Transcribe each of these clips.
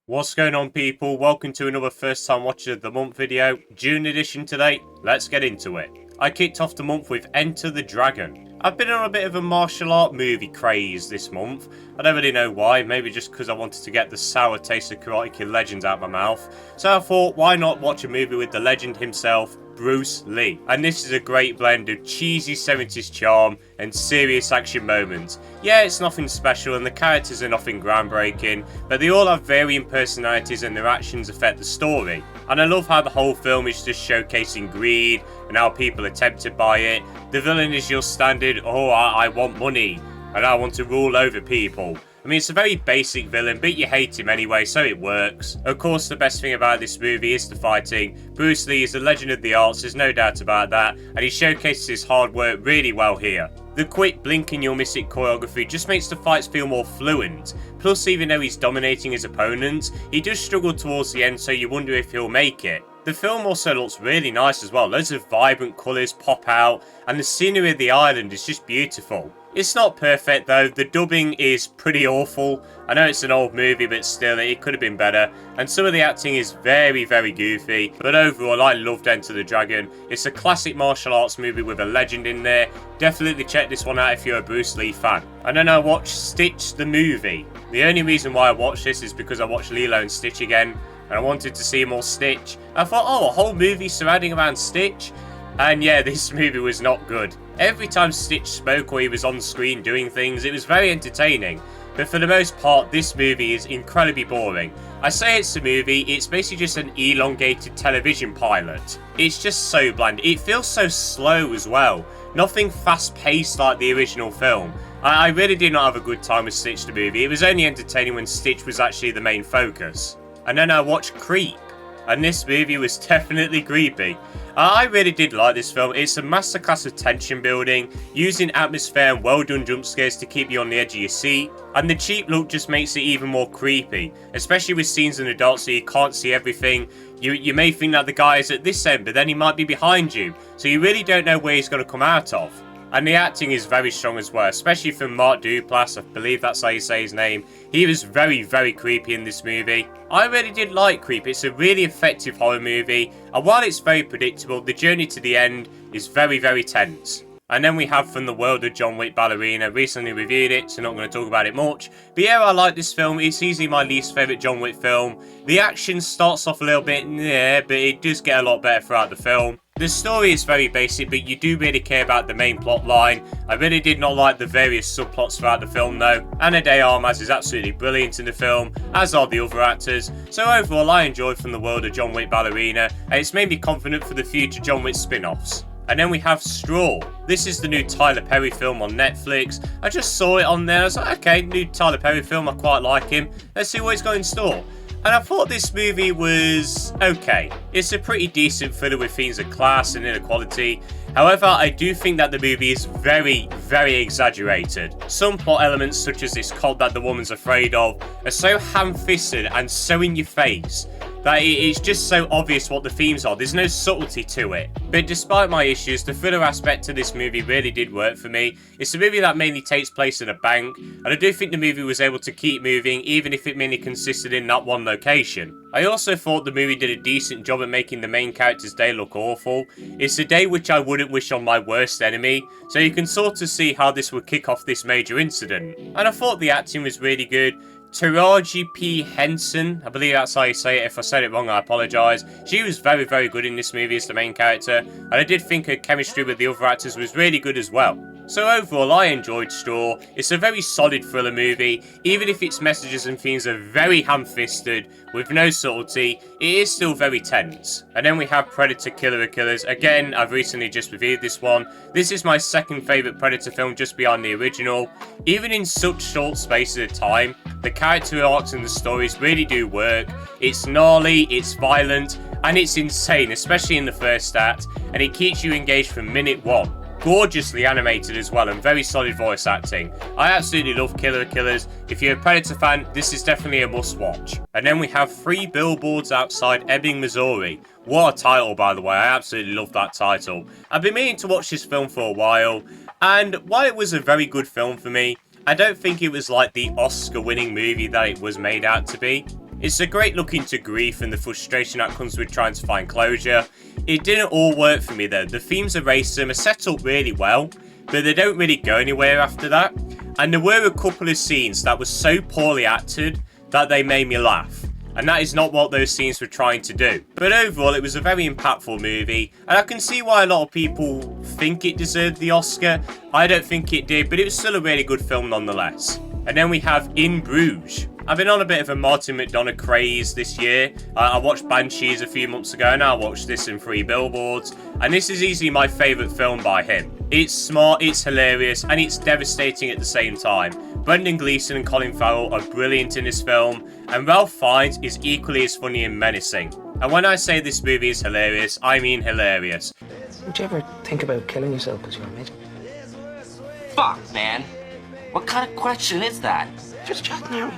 What's going on, people? Welcome to another first time watcher of the month video. June edition today. Let's get into it. I kicked off the month with Enter the Dragon. I've been on a bit of a martial art movie craze this month. I don't really know why, maybe just because I wanted to get the sour taste of Karate Kid Legends out of my mouth. So I thought, why not watch a movie with the legend himself, Bruce Lee. And this is a great blend of cheesy 70s charm and serious action moments. Yeah, it's nothing special and the characters are nothing groundbreaking, but they all have varying personalities and their actions affect the story. And I love how the whole film is just showcasing greed and how people are tempted by it. The villain is your standard, oh, I want money and I want to rule over people. I mean, it's a very basic villain, but you hate him anyway, so it works. Of course, the best thing about this movie is the fighting. Bruce Lee is a legend of the arts, there's no doubt about that, and he showcases his hard work really well here. The quick blink and you'll miss it choreography just makes the fights feel more fluent. Plus, even though he's dominating his opponents, he does struggle towards the end, so you wonder if he'll make it. The film also looks really nice as well, loads of vibrant colours pop out, and the scenery of the island is just beautiful. It's not perfect though, the dubbing is pretty awful. I know it's an old movie, but still, it could have been better. And some of the acting is very goofy, but overall I loved Enter the Dragon. It's a classic martial arts movie with a legend in there. Definitely check this one out if you're a Bruce Lee fan. And then I watched Stitch the movie. The only reason why I watched this is because I watched Lilo and Stitch again, and I wanted to see more Stitch. I thought, oh, a whole movie surrounding around Stitch? And yeah, this movie was not good. Every time Stitch spoke or he was on screen doing things, it was very entertaining. But for the most part, this movie is incredibly boring. I say it's a movie, it's basically just an elongated television pilot. It's just so bland. It feels so slow as well. Nothing fast-paced like the original film. I really did not have a good time with Stitch the movie. It was only entertaining when Stitch was actually the main focus. And then I watched Creep, and this movie was definitely creepy. I really did like this film. It's a masterclass of tension building, using atmosphere and well done jump scares to keep you on the edge of your seat. And the cheap look just makes it even more creepy, especially with scenes in the dark so you can't see everything. You may think that the guy is at this end, but then he might be behind you, so you really don't know where he's going to come out of. And the acting is very strong as well, especially from Mark Duplass, I believe that's how you say his name. He was very creepy in this movie. I really did like Creep, it's a really effective horror movie, and while it's very predictable, the journey to the end is very tense. And then we have From the World of John Wick Ballerina. Recently reviewed it, so not going to talk about it much. But yeah, I like this film. It's easily my least favourite John Wick film. The action starts off a little bit, yeah, but it does get a lot better throughout the film. The story is very basic, but you do really care about the main plot line. I really did not like the various subplots throughout the film though. Ana de Armas is absolutely brilliant in the film, as are the other actors. So overall, I enjoyed From the World of John Wick Ballerina, and it's made me confident for the future John Wick spin-offs. And then we have Straw. This is the new Tyler Perry film on Netflix. I just saw it on there. I was like, okay, new Tyler Perry film. I quite like him. Let's see what he's got in store. And I thought this movie was okay. It's a pretty decent thriller with themes of class and inequality. However, I do think that the movie is very exaggerated. Some plot elements, such as this cult that the woman's afraid of, are so ham-fisted and so in your face that it's just so obvious what the themes are. There's no subtlety to it. But despite my issues, the thriller aspect to this movie really did work for me. It's a movie that mainly takes place in a bank, and I do think the movie was able to keep moving even if it mainly consisted in that one location. I also thought the movie did a decent job at making the main character's day look awful. It's a day which I wouldn't wish on my worst enemy, so you can sort of see how this would kick off this major incident. And I thought the acting was really good. Taraji P. Henson, I believe that's how you say it. If I said it wrong, I apologise. She was very good in this movie as the main character, and I did think her chemistry with the other actors was really good as well. So overall, I enjoyed Straw. It's a very solid thriller movie. Even if its messages and themes are very ham-fisted, with no subtlety, it is still very tense. And then we have Predator Killer of Killers. Again, I've recently just reviewed this one. This is my second favourite Predator film, just beyond the original. Even in such short spaces of time, the character arcs and the stories really do work. It's gnarly, it's violent, and it's insane, especially in the first act, and it keeps you engaged from minute one. Gorgeously animated as well, and very solid voice acting. I absolutely love Killer of Killers. If you're a Predator fan, this is definitely a must watch. And then we have 3 Billboards Outside Ebbing, Missouri. What a title, by the way. I absolutely love that title. I've been meaning to watch this film for a while, and while it was a very good film for me, I don't think it was like the Oscar-winning movie that it was made out to be. It's a great look into grief and the frustration that comes with trying to find closure. It didn't all work for me though. The themes of racism are set up really well, but they don't really go anywhere after that. And there were a couple of scenes that were so poorly acted that they made me laugh. And that is not what those scenes were trying to do. But overall, it was a very impactful movie, and I can see why a lot of people think it deserved the Oscar. I don't think it did, but it was still a really good film nonetheless. And then we have In Bruges. I've been on a bit of a Martin McDonagh craze this year. I watched Banshees a few months ago, and I watched this in 3 Billboards, and this is easily my favourite film by him. It's smart, it's hilarious, and it's devastating at the same time. Brendan Gleeson and Colin Farrell are brilliant in this film, and Ralph Fiennes is equally as funny and menacing. And when I say this movie is hilarious, I mean hilarious. Would you ever think about killing yourself because you're a midget? Fuck, man. What kind of question is that? Just chatting, Harry.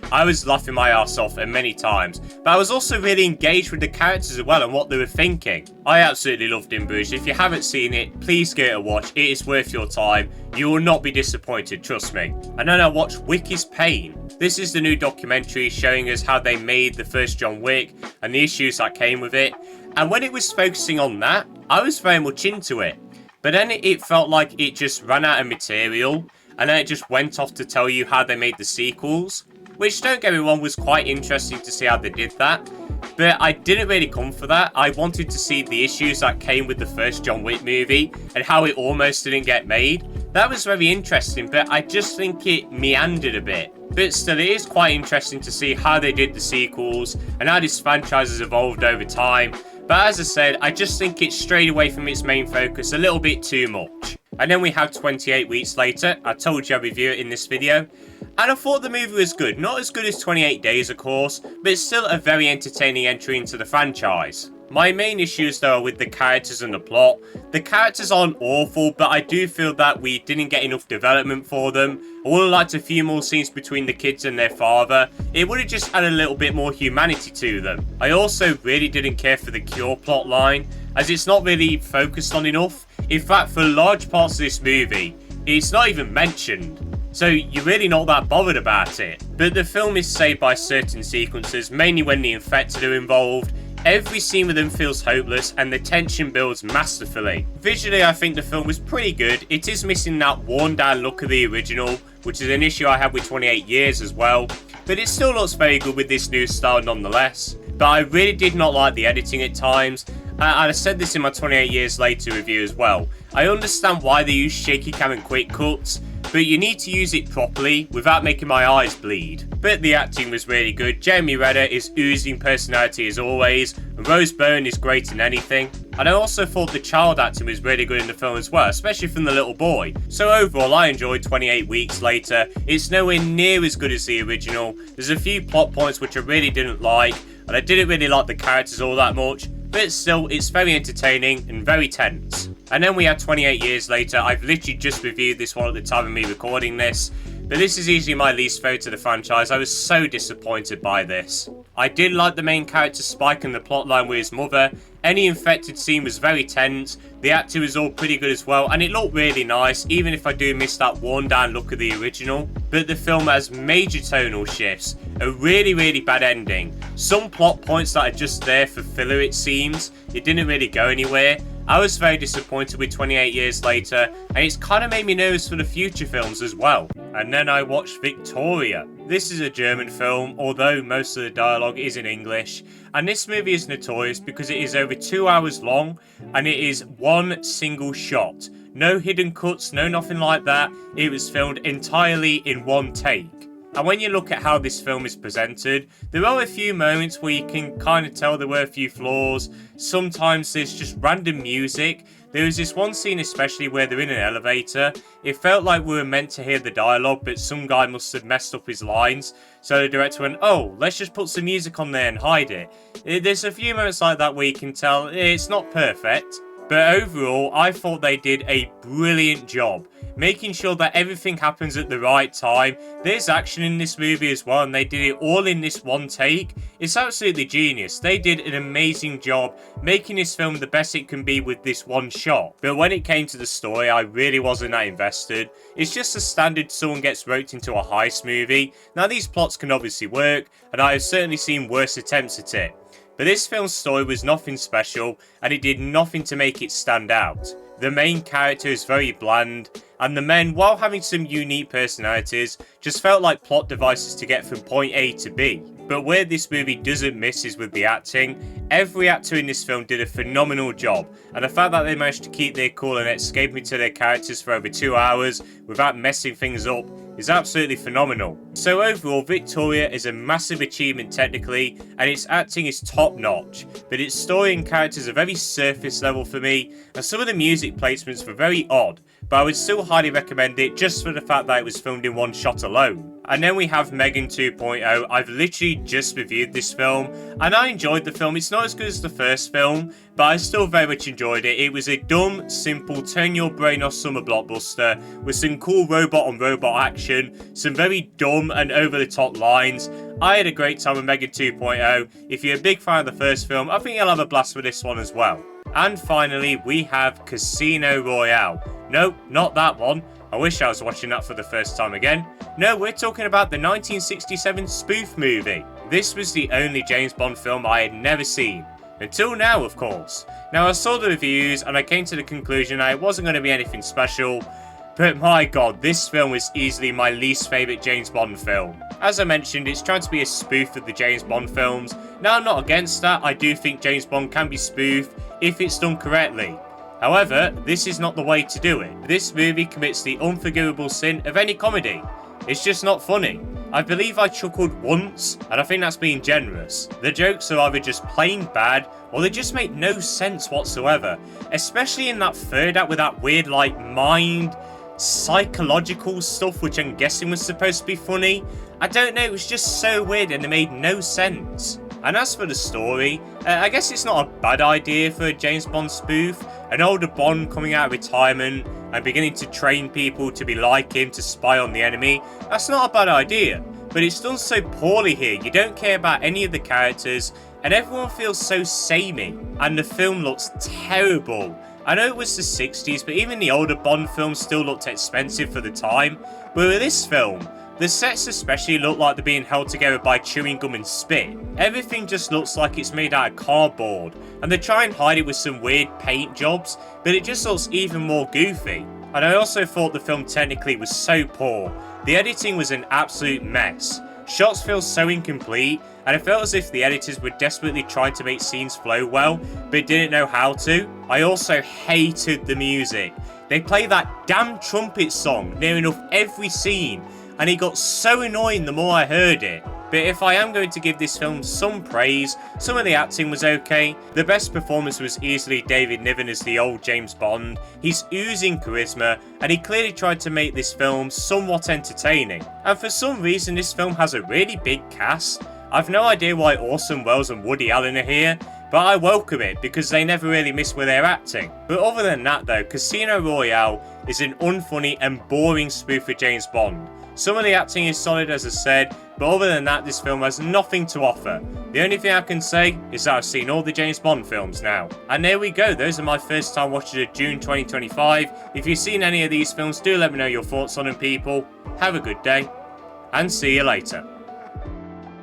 I was laughing my ass off many times, but I was also really engaged with the characters as well and what they were thinking. I absolutely loved In Bruges. If you haven't seen it, please give it a watch. It is worth your time. You will not be disappointed, trust me. And then I watched Wick is Pain. This is the new documentary showing us how they made the first John Wick and the issues that came with it. And when it was focusing on that, I was very much into it. But then it felt like it just ran out of material, and then it just went off to tell you how they made the sequels. Which, don't get me wrong, was quite interesting to see how they did that. But I didn't really come for that. I wanted to see the issues that came with the first John Wick movie and how it almost didn't get made. That was very interesting, but I just think it meandered a bit. But still, it is quite interesting to see how they did the sequels and how this franchise has evolved over time. But as I said, I just think it strayed away from its main focus a little bit too much. And then we have 28 Weeks Later. I told you I'd review it in this video. And I thought the movie was good. Not as good as 28 Days, of course, but it's still a very entertaining entry into the franchise. My main issues though are with the characters and the plot. The characters aren't awful, but I do feel that we didn't get enough development for them. I would have liked a few more scenes between the kids and their father. It would have just added a little bit more humanity to them. I also really didn't care for the Cure plot line, as it's not really focused on enough. In fact, for large parts of this movie, it's not even mentioned. So you're really not that bothered about it. But the film is saved by certain sequences, mainly when the infected are involved. Every scene with them feels hopeless and the tension builds masterfully. Visually, I think the film was pretty good. It is missing that worn down look of the original, which is an issue I had with 28 Years as well. But it still looks very good with this new style nonetheless. But I really did not like the editing at times. And I said this in my 28 Years Later review as well. I understand why they use shaky cam and quick cuts, but you need to use it properly without making my eyes bleed. But the acting was really good. Jeremy Renner is oozing personality as always, and Rose Byrne is great in anything. And I also thought the child acting was really good in the film as well, especially from the little boy. So overall, I enjoyed 28 Weeks Later. It's nowhere near as good as the original. There's a few plot points which I really didn't like, and I didn't really like the characters all that much. But still, it's very entertaining and very tense. And then we have 28 Years Later. I've literally just reviewed this one at the time of me recording this. But this is easily my least favourite of the franchise. I was so disappointed by this. I did like the main character Spike and the plotline with his mother. Any infected scene was very tense. The acting was all pretty good as well, and it looked really nice, even if I do miss that worn down look of the original. But the film has major tonal shifts, a really bad ending, some plot points that are just there for filler it seems. It didn't really go anywhere. I was very disappointed with 28 Years Later, and it's kind of made me nervous for the future films as well. And then I watched Victoria. This is a German film, although most of the dialogue is in English. And this movie is notorious because it is over 2 hours long, and it is one single shot. No hidden cuts, no nothing like that. It was filmed entirely in one take. And when you look at how this film is presented, there are a few moments where you can kind of tell there were a few flaws. Sometimes there's just random music. There was this one scene especially where they're in an elevator. It felt like we were meant to hear the dialogue, but some guy must have messed up his lines. So the director went, oh, let's just put some music on there and hide it. There's a few moments like that where you can tell it's not perfect. But overall, I thought they did a brilliant job, making sure that everything happens at the right time. There's action in this movie as well, and they did it all in this one take. It's absolutely genius. They did an amazing job making this film the best it can be with this one shot. But when it came to the story, I really wasn't that invested. It's just a standard someone gets roped into a heist movie. Now these plots can obviously work, and I have certainly seen worse attempts at it. But this film's story was nothing special, and it did nothing to make it stand out. The main character is very bland, and the men, while having some unique personalities, just felt like plot devices to get from point A to B. But where this movie doesn't miss is with the acting. Every actor in this film did a phenomenal job, and the fact that they managed to keep their cool and escape into their characters for over 2 hours without messing things up is absolutely phenomenal. So overall, Victoria is a massive achievement technically, and its acting is top notch, but its story and characters are very surface level for me, and some of the music placements were very odd, but I would still highly recommend it just for the fact that it was filmed in one shot alone. And then we have Megan 2.0. I've literally just reviewed this film, and I enjoyed the film. It's not as good as the first film, but I still very much enjoyed it. It was a dumb, simple, turn your brain off summer blockbuster with some cool robot on robot action, some very dumb and over the top lines. I had a great time with Megan 2.0. If you're a big fan of the first film, I think you'll have a blast with this one as well. And finally, we have Casino Royale. No, not that one. I wish I was watching that for the first time again. No, we're talking about the 1967 spoof movie. This was the only James Bond film I had never seen. Until now, of course. Now, I saw the reviews and I came to the conclusion that it wasn't going to be anything special. But my god, this film is easily my least favourite James Bond film. As I mentioned, it's trying to be a spoof of the James Bond films. Now, I'm not against that. I do think James Bond can be spoofed if it's done correctly. However, this is not the way to do it. This movie commits the unforgivable sin of any comedy. It's just not funny. I believe I chuckled once, and I think that's being generous. The jokes are either just plain bad, or they just make no sense whatsoever. Especially in that third act with that weird, psychological stuff, which I'm guessing was supposed to be funny. I don't know, it was just so weird and it made no sense. And as for the story, I guess it's not a bad idea for a James Bond spoof. An older Bond coming out of retirement and beginning to train people to be like him to spy on the enemy. That's not a bad idea, but it's done so poorly here. You don't care about any of the characters and everyone feels so samey, and the film looks terrible. I know it was the 60s, but even the older Bond films still looked expensive for the time. But with this film, the sets especially look like they're being held together by chewing gum and spit. Everything just looks like it's made out of cardboard, and they try and hide it with some weird paint jobs, but it just looks even more goofy. And I also thought the film technically was so poor. The editing was an absolute mess. Shots feel so incomplete, and it felt as if the editors were desperately trying to make scenes flow well, but didn't know how to. I also hated the music. They play that damn trumpet song near enough every scene, and it got so annoying the more I heard it. But if I am going to give this film some praise, some of the acting was okay. The best performance was easily David Niven as the old James Bond. He's oozing charisma, and he clearly tried to make this film somewhat entertaining. And for some reason this film has a really big cast. I've no idea why Orson Welles and Woody Allen are here, but I welcome it because they never really miss with their acting. But other than that though, Casino Royale is an unfunny and boring spoof of James Bond. Some of the acting is solid as I said, but other than that this film has nothing to offer. The only thing I can say is that I've seen all the James Bond films now. And there we go, those are my first time watching of June 2025. If you've seen any of these films, do let me know your thoughts on them people. Have a good day, and see you later.